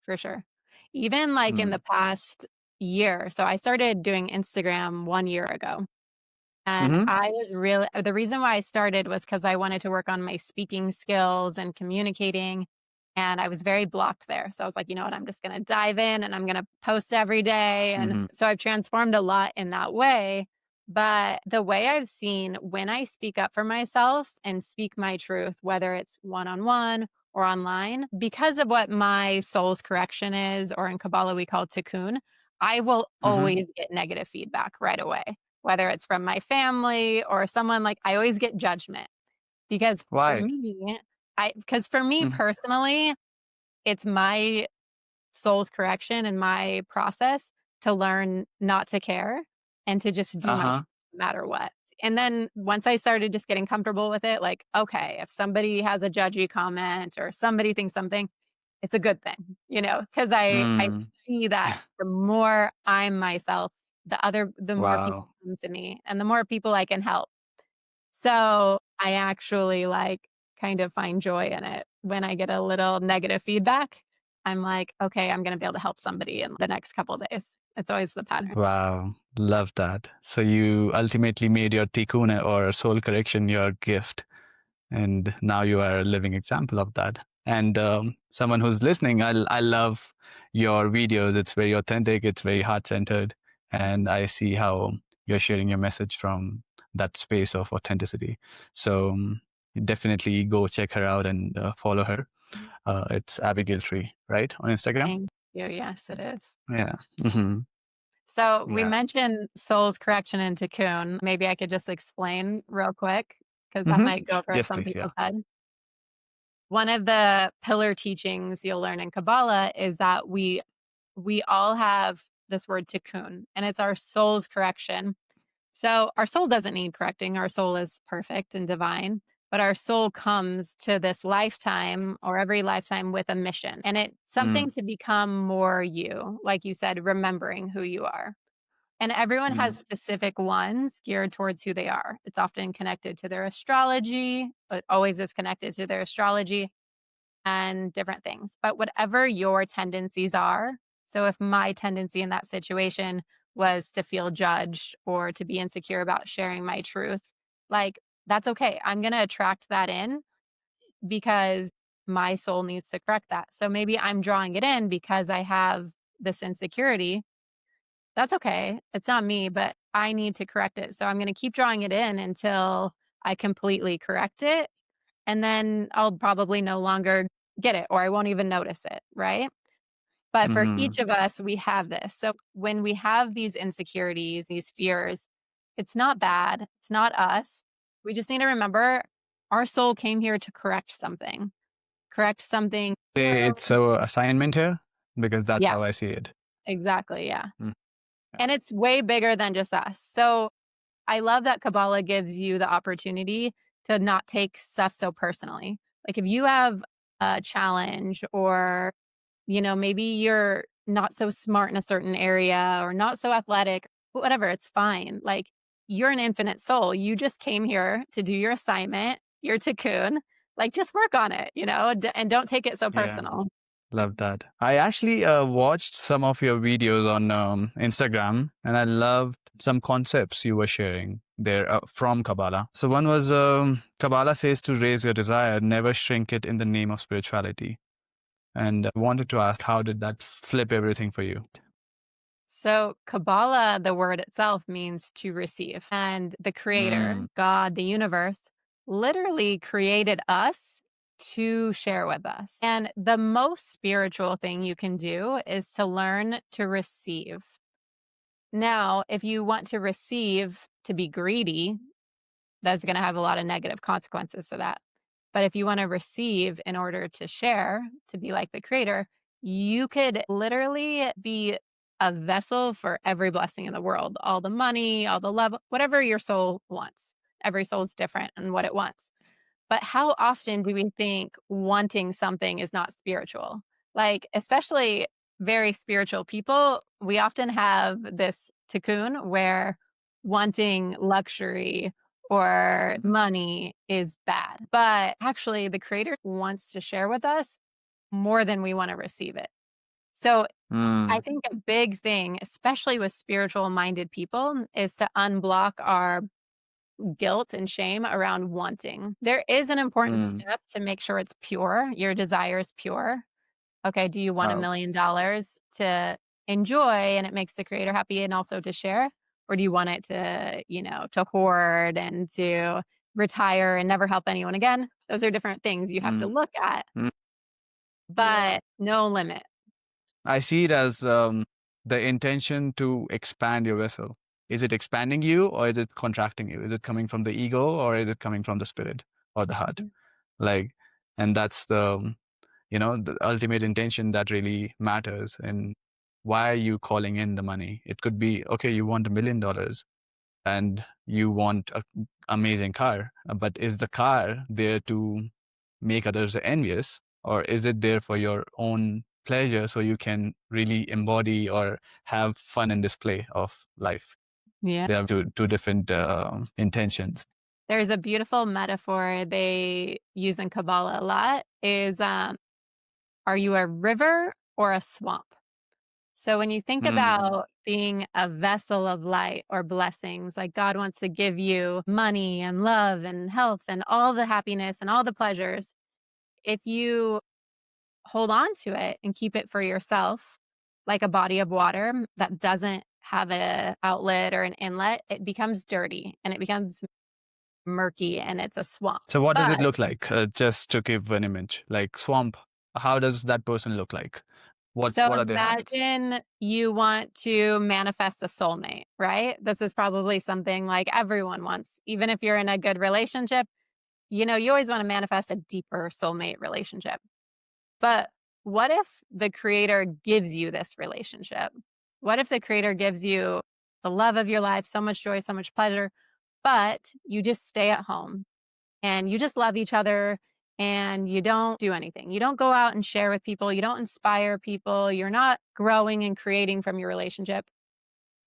for sure. Even like in Mm. the past year. So I started doing Instagram 1 year ago. And Mm-hmm. I was really the reason why I started was because I wanted to work on my speaking skills and communicating, and I was very blocked there. So I was like, "You know what? I'm just gonna dive in and I'm gonna post every day." And Mm-hmm. so I've transformed a lot in that way. But the way I've seen when I speak up for myself and speak my truth, whether it's one-on-one or online, because of what my soul's correction is, or in Kabbalah we call tikkun, I will Mm-hmm. always get negative feedback right away, whether it's from my family or someone. Like I always get judgment because for Why? me, because for me Mm-hmm. personally, it's my soul's correction and my process to learn not to care and to just do my Uh-huh. no matter what. And then once I started just getting comfortable with it, like, okay, if somebody has a judgy comment or somebody thinks something, it's a good thing, because I Mm. see that the more I'm myself, the more people Wow. come to me and the more people I can help. So I actually like kind of find joy in it. When I get a little negative feedback, I'm like, okay, I'm going to be able to help somebody in the next couple of days. It's always the pattern. Wow. Love that. So you ultimately made your tikkun or soul correction your gift. And now you are a living example of that. And someone who's listening, I love your videos. It's very authentic. It's very heart centered, and I see how you're sharing your message from that space of authenticity. So definitely go check her out and follow her. It's Abigail Tree, right, on Instagram. Thank you. Yes, it is. Yeah. Hmm. So we Yeah. mentioned soul's correction and tikkun. Maybe I could just explain real quick because that Hmm. might go over Yes, some please. Yeah. people's head. One of the pillar teachings you'll learn in Kabbalah is that we all have this word tikkun, and it's our soul's correction. So our soul doesn't need correcting. Our soul is perfect and divine, but our soul comes to this lifetime or every lifetime with a mission, and it's something Mm, to become more you, like you said, remembering who you are. And everyone mm, has specific ones geared towards who they are. It's often connected to their astrology, it always is connected to their astrology and different things. But whatever your tendencies are, So if my tendency in that situation was to feel judged or to be insecure about sharing my truth, like, that's okay. I'm going to attract that in because my soul needs to correct that. So maybe I'm drawing it in because I have this insecurity. That's okay. It's not me, but I need to correct it. So I'm going to keep drawing it in until I completely correct it. And then I'll probably no longer get it or I won't even notice it. Right. But for Hmm. each of us, we have this. So when we have these insecurities, these fears, it's not bad. It's not us. We just need to remember our soul came here to correct something. It's a assignment here because that's Yeah, how I see it. exactly. Yeah. Mm. Yeah. And it's way bigger than just us. So I love that Kabbalah gives you the opportunity to not take stuff so personally. Like if you have a challenge or, maybe you're not so smart in a certain area or not so athletic, whatever, it's fine. Like you're an infinite soul. You just came here to do your assignment, your cocoon. Like just work on it, and don't take it so Yeah. personal. Love that. I actually watched some of your videos on Instagram, and I loved some concepts you were sharing there from Kabbalah. So one was Kabbalah says to raise your desire, never shrink it in the name of spirituality. And I wanted to ask, how did that flip everything for you? So, Kabbalah, the word itself means to receive. And the creator, Mm, God, the universe, literally created us to share with us. And the most spiritual thing you can do is to learn to receive. Now, if you want to receive to be greedy, that's going to have a lot of negative consequences to that. But if you want to receive in order to share, to be like the creator, you could literally be a vessel for every blessing in the world, all the money, all the love, whatever your soul wants. Every soul is different in what it wants. But how often do we think wanting something is not spiritual? Like, especially very spiritual people, we often have this cocoon where wanting luxury or money is bad. But actually, the creator wants to share with us more than we want to receive it. So I mm, think a big thing, especially with spiritual minded people, is to unblock our guilt and shame around wanting. There is an important mm. step to make sure it's pure, your desire is pure. Okay, do you want Wow. $1 million to enjoy and it makes the creator happy and also to share? Or do you want it to, to hoard and to retire and never help anyone again? Those are different things you have to Mm, look at, mm. but no limit. I see it as the intention to expand your vessel. Is it expanding you or is it contracting you? Is it coming from the ego or is it coming from the spirit or the heart? Like, and that's the ultimate intention that really matters. And why are you calling in the money? It could be, okay, you want $1 million and you want an amazing car, but is the car there to make others envious, or is it there for your own pleasure so you can really embody or have fun in display of life? Yeah. There are two different intentions. There's a beautiful metaphor they use in Kabbalah a lot is are you a river or a swamp? So when you think Mm, about being a vessel of light or blessings, like God wants to give you money and love and health and all the happiness and all the pleasures, if you hold on to it and keep it for yourself, like a body of water that doesn't have a outlet or an inlet, it becomes dirty and it becomes murky and it's a swamp. so what does it But look like, just to give an image like swamp? How does that person look like? so What are their habits? imagine you want to manifest a soulmate, right? This is probably something like everyone wants. Even if you're in a good relationship, you always want to manifest a deeper soulmate relationship. But what if the creator gives you this relationship? What if the creator gives you the love of your life, so much joy, so much pleasure, but you just stay at home and you just love each other and you don't do anything. You don't go out and share with people. You don't inspire people. You're not growing and creating from your relationship.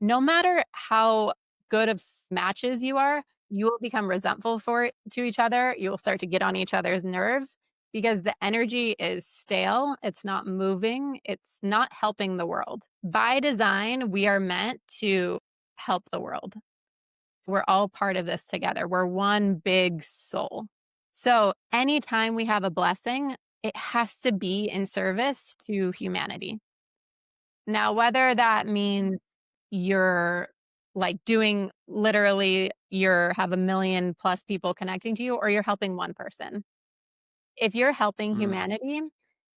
No matter how good of matches you are, you will become resentful to each other. You will start to get on each other's nerves because the energy is stale, it's not moving, it's not helping the world. By design, we are meant to help the world. We're all part of this together. We're one big soul. So anytime we have a blessing, it has to be in service to humanity. Now, whether that means you're like doing literally, you're have a million plus people connecting to you, or you're helping one person. If you're helping Mm. humanity,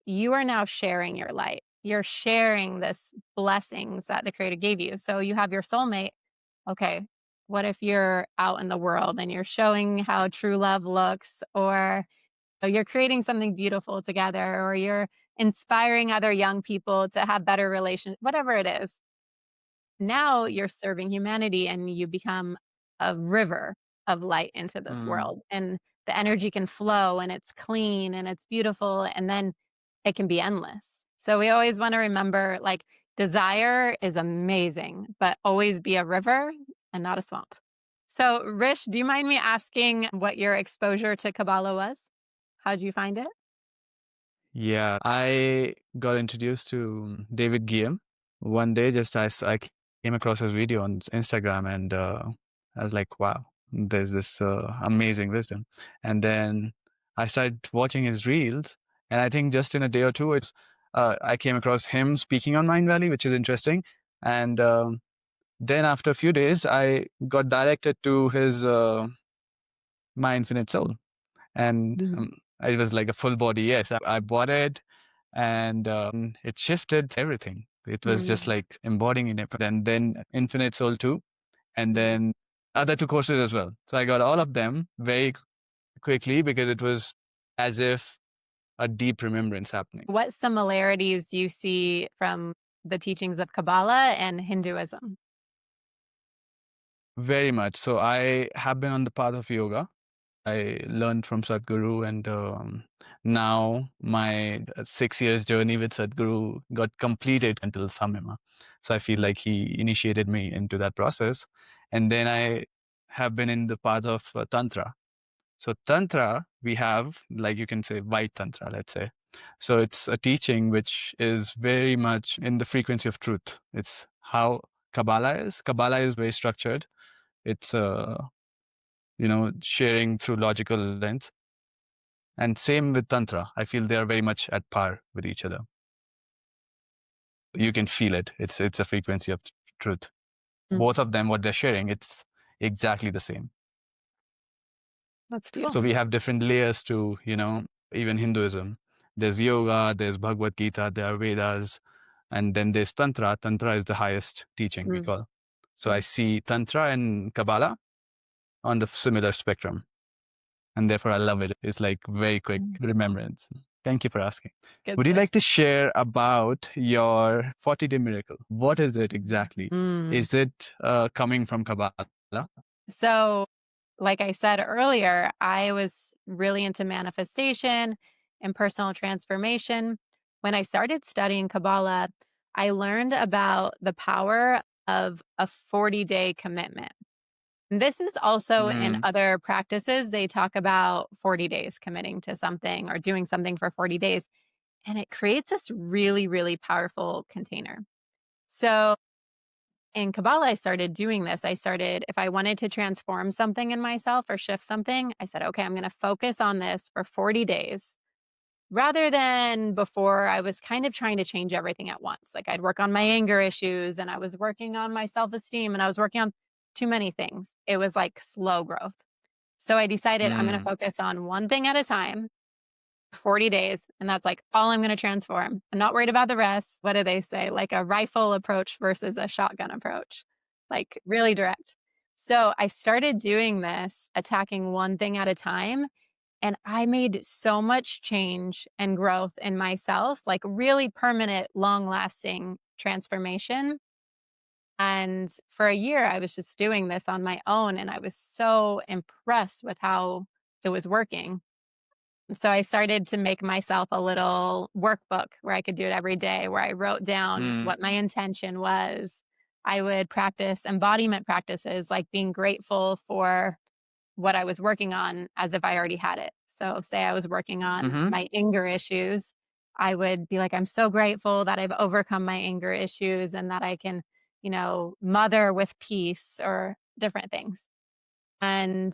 you are now sharing your light. You're sharing this blessings that the creator gave you. So you have your soulmate. Okay, what if you're out in the world and you're showing how true love looks, or you're creating something beautiful together, or you're inspiring other young people to have better relations, whatever it is. Now you're serving humanity and you become a river of light into this Mm. world. And the energy can flow and it's clean and it's beautiful. And then it can be endless. So we always want to remember like desire is amazing, but always be a river and not a swamp. So, Rish, do you mind me asking what your exposure to Kabbalah was? How did you find it? Yeah, I got introduced to David Guillaume one day. I came across his video on Instagram, and I was like, "Wow, there's this amazing wisdom." And then I started watching his reels, and I think just in a day or two, I came across him speaking on Mind Valley, which is interesting. And then after a few days, I got directed to his My Infinite Soul, and Mhm. it was like a full body yes. I bought it, and it shifted everything. It was just Mm, like embodying it, and then Infinite Soul 2, and mm. then other two courses as well. So I got all of them very quickly because it was as if a deep remembrance happening. What similarities do you see from the teachings of Kabbalah and Hinduism? Very much. So I have been on the path of yoga. I learned from Sadhguru, and now my 6 years journey with Sadhguru got completed until Samyama. So I feel like he initiated me into that process. And then I have been in the path of Tantra. So Tantra, we have, like you can say, white Tantra, let's say. So it's a teaching which is very much in the frequency of truth. It's how Kabbalah is. Kabbalah is very structured. It's sharing through logical lens. And same with Tantra. I feel they are very much at par with each other. You can feel it. It's a frequency of truth. Mm, Both of them, what they're sharing, it's exactly the same. that's So beautiful. we have different layers to, even Hinduism. There's yoga, there's Bhagavad Gita, there are Vedas, and then there's Tantra. Tantra is the highest teaching we Mm, call. So I mm, see Tantra and Kabbalah on the similar spectrum. And therefore I love it. It's like very quick mm. remembrance. Thank you for asking. Good Would you like question. to share about your 40-day miracle? What is it exactly? Mm. Is it coming from Kabbalah? So, like I said earlier, I was really into manifestation and personal transformation. When I started studying Kabbalah, I learned about the power of a 40-day commitment. This is also in Mm, other practices. They talk about 40 days committing to something or doing something for 40 days, and it creates this really, really powerful container. So, in Kabbalah, I started doing this. I started, if I wanted to transform something in myself or shift something, I said, okay, I'm going to focus on this for 40 days. Rather than before, I was kind of trying to change everything at once. Like I'd work on my anger issues and I was working on my self esteem and I was working on too many things. It was like slow growth. So I decided I'm going to mm, focus on one thing at a time, 40 days. And that's like all I'm going to transform. I'm not worried about the rest. What do they say? Like a rifle approach versus a shotgun approach, like really direct. So I started doing this, attacking one thing at a time. And I made so much change and growth in myself, like really permanent, long lasting transformation. And for a year, I was just doing this on my own. And I was so impressed with how it was working. So I started to make myself a little workbook where I could do it every day, where I wrote down mm, what my intention was. I would practice embodiment practices like being grateful for what I was working on as if I already had it. So, say I was working on Mm-hmm. my anger issues, I would be like, I'm so grateful that I've overcome my anger issues and that I can, mother with peace or different things. And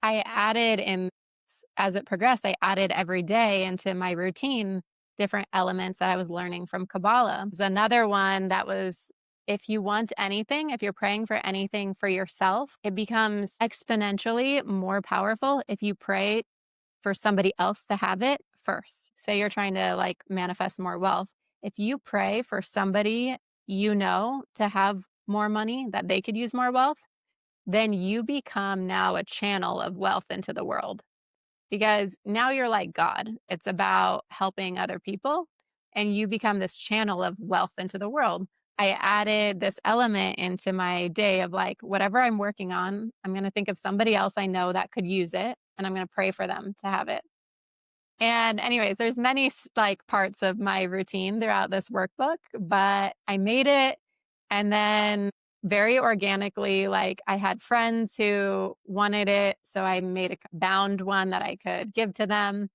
I added in as it progressed, I added every day into my routine different elements that I was learning from Kabbalah. There's another one that was if you want anything, if you're praying for anything for yourself, it becomes exponentially more powerful if you pray for somebody else to have it first. Say you're trying to like manifest more wealth. If you pray for somebody to have more money, that they could use more wealth, then you become now a channel of wealth into the world because now you're like God. It's about helping other people and you become this channel of wealth into the world. I added this element into my day of like, whatever I'm working on, I'm going to think of somebody else I know that could use it and I'm going to pray for them to have it. And anyways, there's many like parts of my routine throughout this workbook, but I made it and then very organically like I had friends who wanted it, so I made a bound one that I could give to them.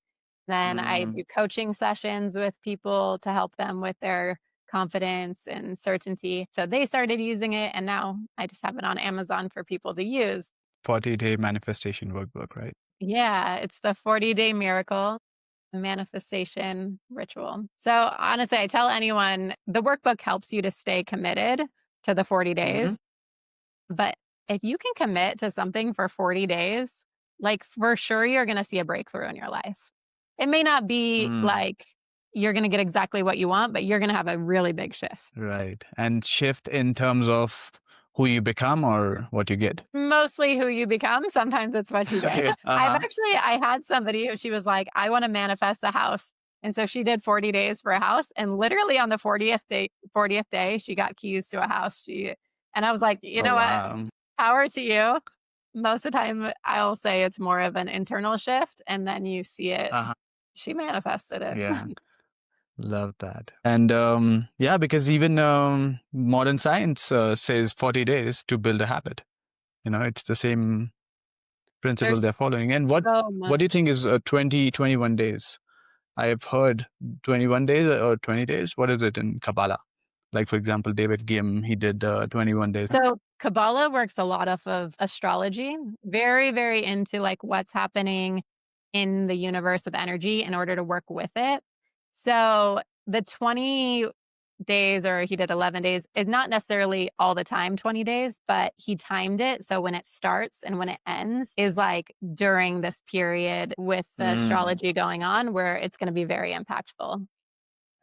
Then I Mm. do coaching sessions with people to help them with their confidence and certainty. So they started using it and now I just have it on Amazon for people to use. 40-day manifestation workbook, right? Yeah, it's the 40-day miracle manifestation ritual. So honestly, I tell anyone the workbook helps you to stay committed to the 40 Mm-hmm. days. But if you can commit to something for 40 days, like for sure you're going to see a breakthrough in your life. It may not be Mm. like you're going to get exactly what you want, but you're going to have a really big shift. Right. And shift in terms of who you become or what you get. Mostly who you become. Sometimes it's what you get. Yeah. Uh-huh. I had somebody who she was like, I want to manifest the house. And so she did 40 days for a house. And literally on the 40th day, she got keys to a house. And I was like, you Oh, know what? wow. Power to you. Most of the time, I'll say it's more of an internal shift. And then you see it. Uh-huh. She manifested it. Yeah. Love that. And yeah, because even modern science says 40 days to build a habit. It's the same principle There's they're following. And what so what much. do you think is 20, 21 days? I have heard 21 days or 20 days. What is it in Kabbalah? Like, for example, David Gim, he did 21 days. So Kabbalah works a lot off of astrology, very, very into like what's happening in the universe with energy in order to work with it. So the 20 days, or he did 11 days, is not necessarily all the time 20 days, but he timed it. So when it starts and when it ends is like during this period with the Mm. astrology going on where it's going to be very impactful.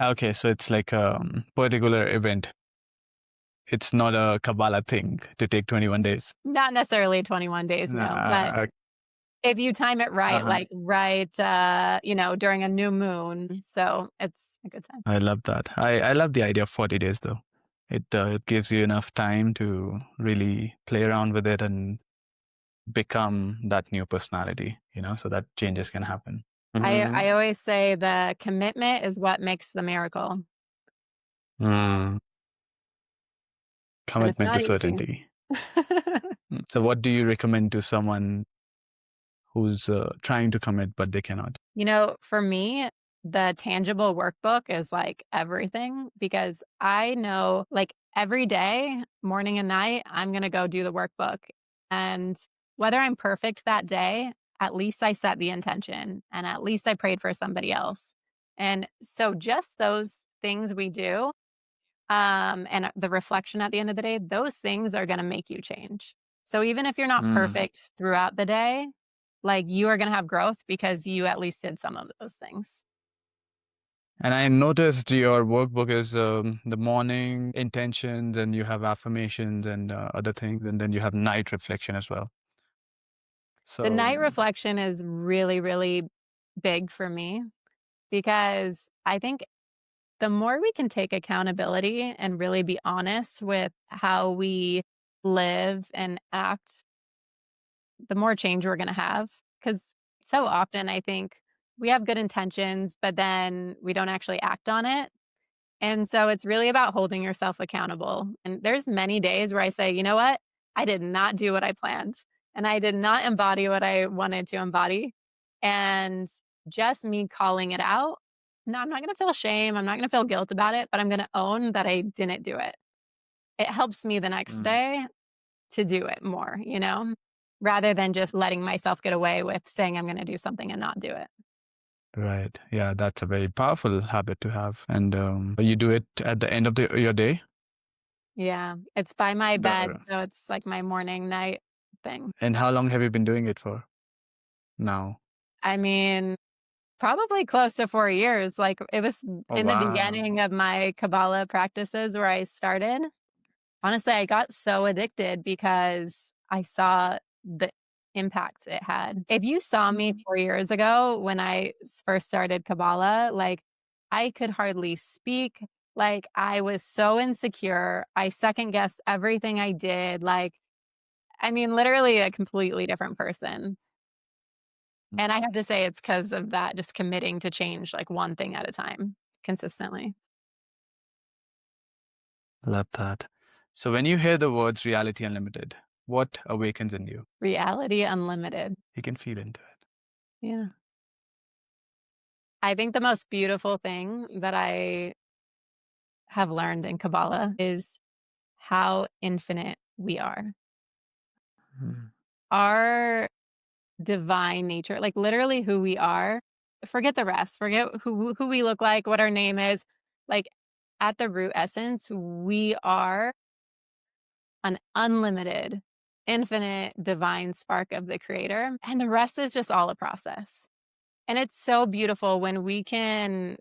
Okay, so it's like a particular event. It's not a Kabbalah thing to take 21 days. Not necessarily 21 days, no, but Nah, if you time it right, uh-huh. like during a new moon, so it's a good time. I love that. I love the idea of 40 days though. It gives you enough time to really play around with it and become that new personality, so that changes can happen. I always say the commitment is what makes the miracle, Mm, and it's commitment to not easy. certainty. So what do you recommend to someone who's trying to commit but they cannot? For me, the tangible workbook is like everything because I know like every day, morning and night, I'm going to go do the workbook. And whether I'm perfect that day, at least I set the intention and at least I prayed for somebody else. And so just those things we do and the reflection at the end of the day, those things are going to make you change. So even if you're not Mm. perfect throughout the day, like you are going to have growth because you at least did some of those things. And I noticed your workbook is the morning intentions, and you have affirmations and other things, and then you have night reflection as well. The So, night reflection is really, really big for me because I think the more we can take accountability and really be honest with how we live and act, the more change we're going to have. Because so often I think we have good intentions, but then we don't actually act on it. And so it's really about holding yourself accountable. And there's many days where I say, you know what? I did not do what I planned and I did not embody what I wanted to embody. And just me calling it out, no, I'm not going to feel shame. I'm not going to feel guilt about it, but I'm going to own that I didn't do it. It helps me the next Mm. day to do it more, rather than just letting myself get away with saying I'm going to do something and not do it. Right. Yeah, that's a very powerful habit to have. And you do it at the end of your day? Yeah. It's by my bed. The, So it's like my morning, night thing. and how long have you been doing it for now? I mean, probably close to 4 years. Like it was Oh, in the wow. beginning of my Kabbalah practices where I started. Honestly, I got so addicted because I saw the impact it had. If you saw me 4 years ago when I first started Kabbalah, like, I could hardly speak, like, I was so insecure, I second guessed everything I did, like, I mean, literally a completely different person, and I have to say it's because of that, just committing to change, like, one thing at a time consistently. Love that. So when you hear the words reality unlimited, what awakens in you? Reality unlimited. You can feel into it. Yeah. I think the most beautiful thing that I have learned in Kabbalah is how infinite we are. Mm. Our divine nature, like literally who we are, forget the rest, forget who we look like, what our name is. Like at the root essence, we are an unlimited, infinite, divine spark of the creator. And the rest is just all a process. And it's so beautiful when we can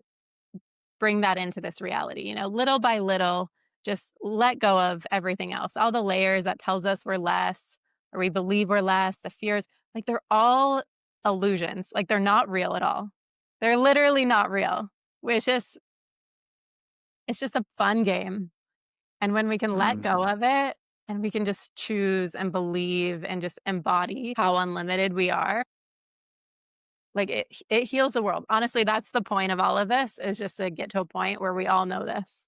bring that into this reality, little by little, just let go of everything else, all the layers that tells us we're less or we believe we're less, the fears, like they're all illusions. Like they're not real at all. They're literally not real. It's just a fun game. And when we can let go Mm. of it and we can just choose and believe and just embody how unlimited we are, like it heals the world. Honestly, that's the point of all of this is just to get to a point where we all know this.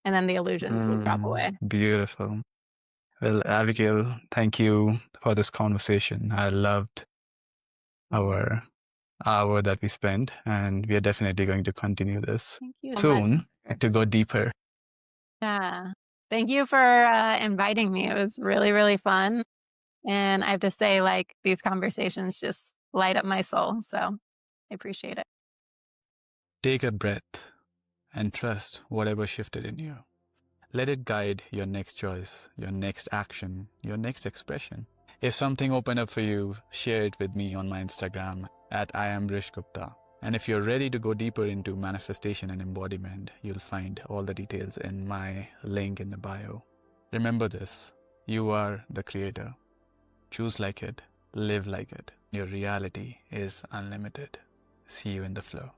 And then the illusions will drop away. Beautiful. Well, Abigail, thank you for this conversation. I loved Mhm. our hour that we spent, and we are definitely going to continue this Thank you so much. soon to go deeper. Yeah. Thank you for inviting me. It was really, really fun. And I have to say, like, these conversations just light up my soul. So I appreciate it. Take a breath and trust whatever shifted in you. Let it guide your next choice, your next action, your next expression. If something opened up for you, share it with me on my Instagram at I am Rish Gupta. And if you're ready to go deeper into manifestation and embodiment, you'll find all the details in my link in the bio. Remember this, you are the creator. Choose like it, live like it. Your reality is unlimited. See you in the flow.